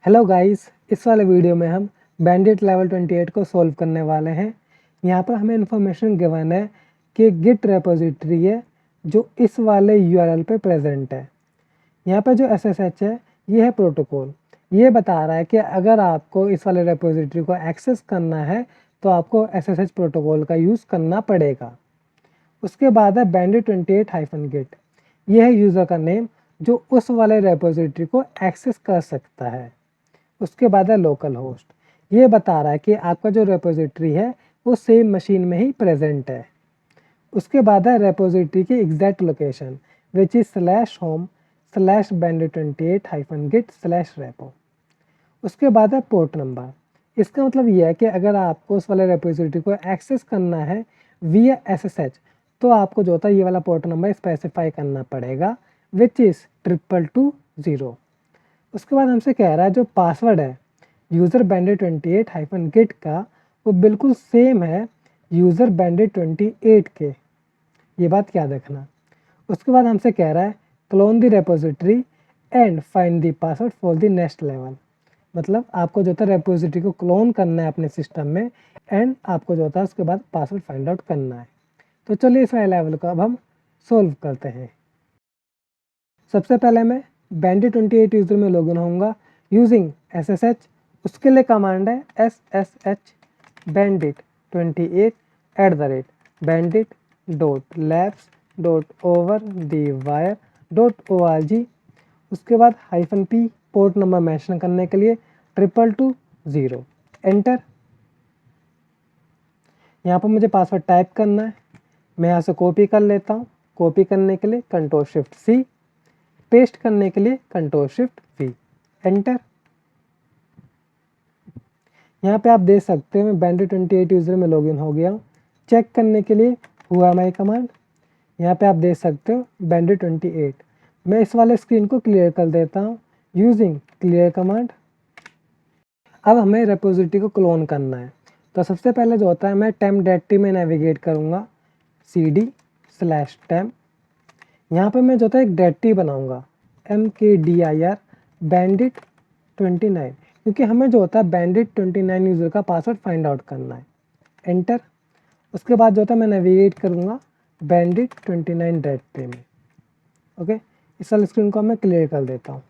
Hello guys, इस वाले video में हम बैंडिट लेवल 28 को सॉल्व करने वाले हैं। यहाँ पर हमें इन्फॉर्मेशन गिवन है कि गिट रेपोजिटरी है जो इस वाले यूआरएल पे प्रेजेंट है। यहाँ पर जो एसएसएच है ये है प्रोटोकॉल। ये बता रहा है कि अगर आपको इस वाले रेपोजिटरी को एक्सेस करना है तो आपको एसएसएच प्रोटोकॉल का यूज़ करना पड़ेगा। उसके बाद है बैंडिट 28-git। ये है यूज़र का नेम जो उस वाले रेपोजिटरी को एक्सेस कर सकता है। उसके बाद है लोकल होस्ट। ये बता रहा है कि आपका जो रेपोजिटरी है वो सेम मशीन में ही प्रेजेंट है। उसके बाद है रेपोजिटरी की exact location which is /home/bandit28-git/repo। उसके बाद है पोर्ट नंबर। इसका मतलब ये है कि अगर आपको उस वाले रेपोजिटरी को एक्सेस करना है विया एसएसएच तो आपको जो होता है ये वाला पोर्ट नंबर स्पेसिफाई करना पड़ेगा विच इज़ 222 उसके बाद हमसे कह रहा है जो पासवर्ड है यूज़र बैंडिट 28-git का वो बिल्कुल सेम है यूज़र बैंडिट 28 के। ये बात याद रखना। उसके बाद हमसे कह रहा है clone the repository and find the password for the next level. मतलब आपको जो होता है रेपोजिटरी को क्लोन करना है अपने सिस्टम में एंड आपको जो होता है उसके बाद पासवर्ड फाइंड आउट करना है। तो चलिए इस वाले लेवल को अब हम सोल्व करते हैं। सबसे पहले मैं बैंडिट 28 यूज़र में लॉगिन होऊंगा यूजिंग SSH। उसके लिए कमांड है SSH bandit28@bandit.labs.overthewire.org। उसके बाद -p पोर्ट नंबर मेंशन करने के लिए 222 एंटर। यहाँ पर मुझे पासवर्ड टाइप करना है। मैं यहाँ से कॉपी कर लेता हूँ। कॉपी करने के लिए Ctrl+Shift+C, पेस्ट करने के लिए Ctrl+Shift+V एंटर। यहाँ पे आप देख सकते हैं मैं बैंडिट 28 यूज़र में लॉगिन हो गया हूँ। चेक करने के लिए हुआ माई कमांड। यहाँ पे आप देख सकते हो बैंडिट 28। मैं इस वाले स्क्रीन को क्लियर कर देता हूँ यूजिंग क्लियर कमांड। अब हमें रेपोजिटरी को क्लोन करना है तो सबसे पहले जो होता है मैं टेम्प डायरेक्टरी में नेविगेट करूँगा cd/temp। यहाँ पे मैं जो होता है एक डायरेक्टरी बनाऊँगा mkdir bandit 29 क्योंकि हमें जो होता है बैंडिट 29 यूज़र का पासवर्ड फाइंड आउट करना है। एंटर। उसके बाद जो होता है मैं नेविगेट करूँगा बैंडिट 29 डायरेक्टरी में। ओके, इस वाले स्क्रीन को मैं क्लियर कर देता हूँ।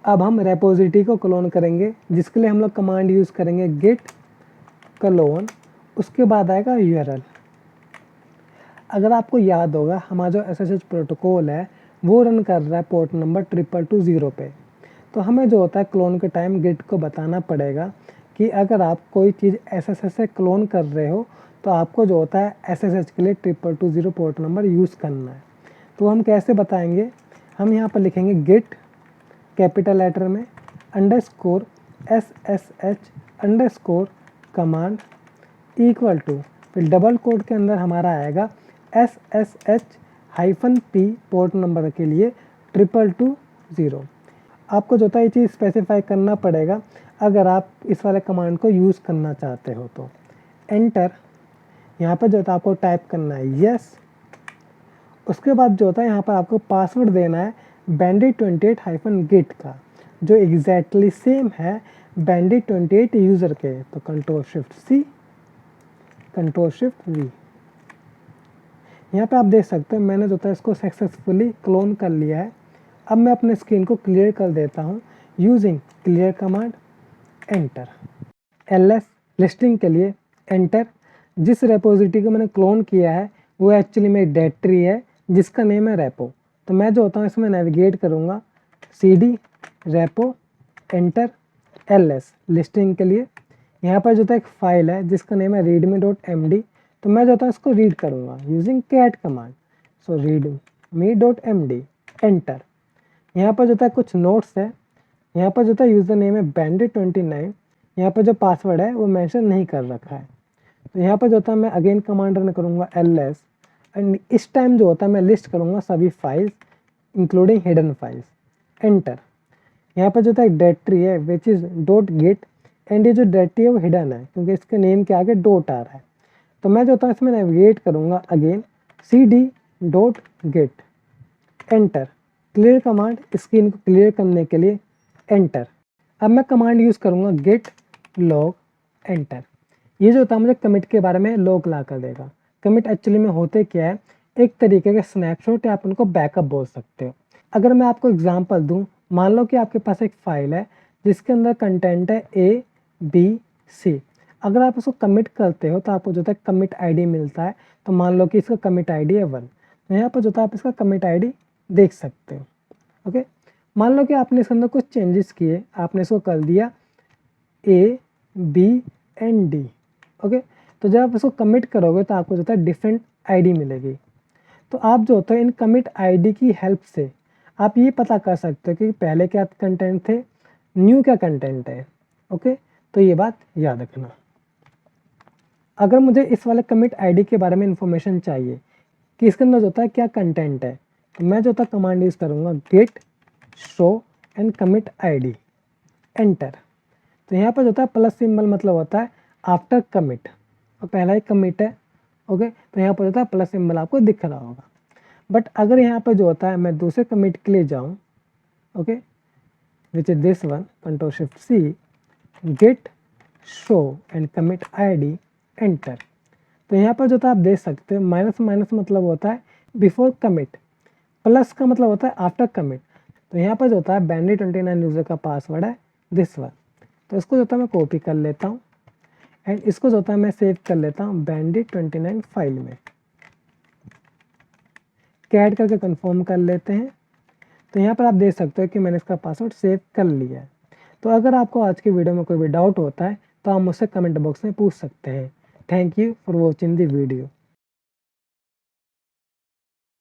अब हम रेपोजिटरी को क्लोन करेंगे जिसके लिए हम लोग कमांड यूज़ करेंगे git clone। उसके बाद आएगा URL। अगर आपको याद होगा हमारा जो SSH प्रोटोकॉल है वो रन कर रहा है पोर्ट नंबर 222 पे। तो हमें जो होता है क्लोन के टाइम गिट को बताना पड़ेगा कि अगर आप कोई चीज़ SSH से क्लोन कर रहे हो तो आपको जो होता है SSH के लिए 222 पोर्ट नंबर यूज़ करना है। तो हम कैसे बताएंगे, हम यहाँ पर लिखेंगे गिट कैपिटल लेटर में _SSH_कमांड इक्वल टू, फिर डबल कोड के अंदर हमारा आएगा SSH-p पोर्ट नंबर के लिए 222। आपको जो होता है ये चीज़ स्पेसिफाई करना पड़ेगा अगर आप इस वाले कमांड को यूज़ करना चाहते हो तो। एंटर। यहाँ पर जो होता है आपको टाइप करना है यस। उसके बाद जो होता है यहाँ पर आपको पासवर्ड देना है बैंडिट 28-git का जो एग्जैक्टली सेम है बैंडिट 28 यूज़र के। तो Ctrl+Shift+C, Ctrl+Shift+V। यहाँ पे आप देख सकते हैं मैंने जो होता है इसको सक्सेसफुली क्लोन कर लिया है। अब मैं अपने स्क्रीन को क्लियर कर देता हूँ using clear command. Enter. ls listing के लिए एंटर। जिस रेपोजिटरी को मैंने क्लोन किया है वो एक्चुअली मेरी डायरेक्टरी है जिसका नेम है रेपो। तो मैं जो होता हूँ इसमें नेविगेट करूँगा cd repo enter. ls listing के लिए यहाँ पर जो होता है एक फाइल है जिसका नेम है readme.md। तो मैं जो होता है इसको रीड करूँगा यूजिंग cat कमांड। सो readme.md एंटर। यहाँ पर जो होता है कुछ नोट्स है। यहाँ पर जो होता है यूज़र नेम है बैंडिट 29। यहाँ पर जो पासवर्ड है वो मेंशन नहीं कर रखा है। तो यहाँ पर जो होता है मैं अगेन कमांड रन करूँगा ls एंड इस टाइम जो होता है मैं लिस्ट करूँगा सभी files including hidden files. Enter. यहाँ पर जो होता है एक डायरेक्टरी है विच इज़ .git एंड ये जो डायरेक्टरी है वो हिडन है क्योंकि इसके नेम के आगे डॉट आ रहा है। तो मैं जो होता है इसमें नेविगेट करूँगा again cd.git enter. Clear command screen को क्लियर करने के लिए एंटर। अब मैं कमांड यूज़ करूँगा git log एंटर। ये जो होता है मुझे कमिट के बारे में लॉग ला कर देगा। कमिट एक्चुअली में होते क्या है, एक तरीके के स्नैपशॉट या आप उनको बैकअप बोल सकते हो। अगर मैं आपको एग्जांपल दूं, मान लो कि आपके पास एक फाइल है जिसके अंदर कंटेंट है A B C। अगर आप उसको कमिट करते हो तो आपको जो है कमिट आईडी मिलता है। तो मान लो कि इसका कमिट आईडी है 1, तो यहाँ पर जो है आप इसका कमिट आईडी देख सकते हो। ओके, मान लो कि आपने इसके अंदर कुछ चेंजेस किए, आपने इसको कर दिया A B and D। Okay, तो जब आप इसको कमिट करोगे तो आपको जो है डिफरेंट आईडी मिलेगी। तो आप जो होता है इन कमिट आईडी की हेल्प से आप ये पता कर सकते हो कि पहले क्या कंटेंट थे, न्यू क्या कंटेंट है। ओके, तो ये बात याद रखना। अगर मुझे इस वाले कमिट आईडी के बारे में इंफॉर्मेशन चाहिए कि इसके अंदर जो होता है क्या कंटेंट है, तो मैं जो होता है कमांड यूज़ करूँगा git show and commit ID enter. तो यहाँ पर जो होता है प्लस सिंबल मतलब होता है आफ्टर कमिट, और पहला ही कमिट है। ओके, तो यहाँ पर होता है प्लस सिंबल आपको दिख रहा होगा। बट अगर यहाँ पर जो होता है मैं दूसरे कमिट के लिए जाऊँ, okay, which is this one, control shift C, git show and commit ID enter. तो यहाँ पर जो होता है आप देख सकते हो माइनस माइनस मतलब होता है बिफोर कमिट, प्लस का मतलब होता है आफ्टर कमिट। तो यहाँ पर जो होता है Bandy29 यूज़र का पासवर्ड है दिस वन। तो इसको जो होता है मैं कॉपी कर लेता हूँ एंड इसको जो होता है मैं सेव कर लेता हूँ Bandy29 फाइल में। कैड करके कंफर्म कर लेते हैं। तो यहाँ पर आप देख सकते हो कि मैंने इसका पासवर्ड सेव कर लिया है। तो अगर आपको आज की वीडियो में कोई भी डाउट होता है तो आप मुझसे कमेंट बॉक्स में पूछ सकते हैं। Thank you for watching the video.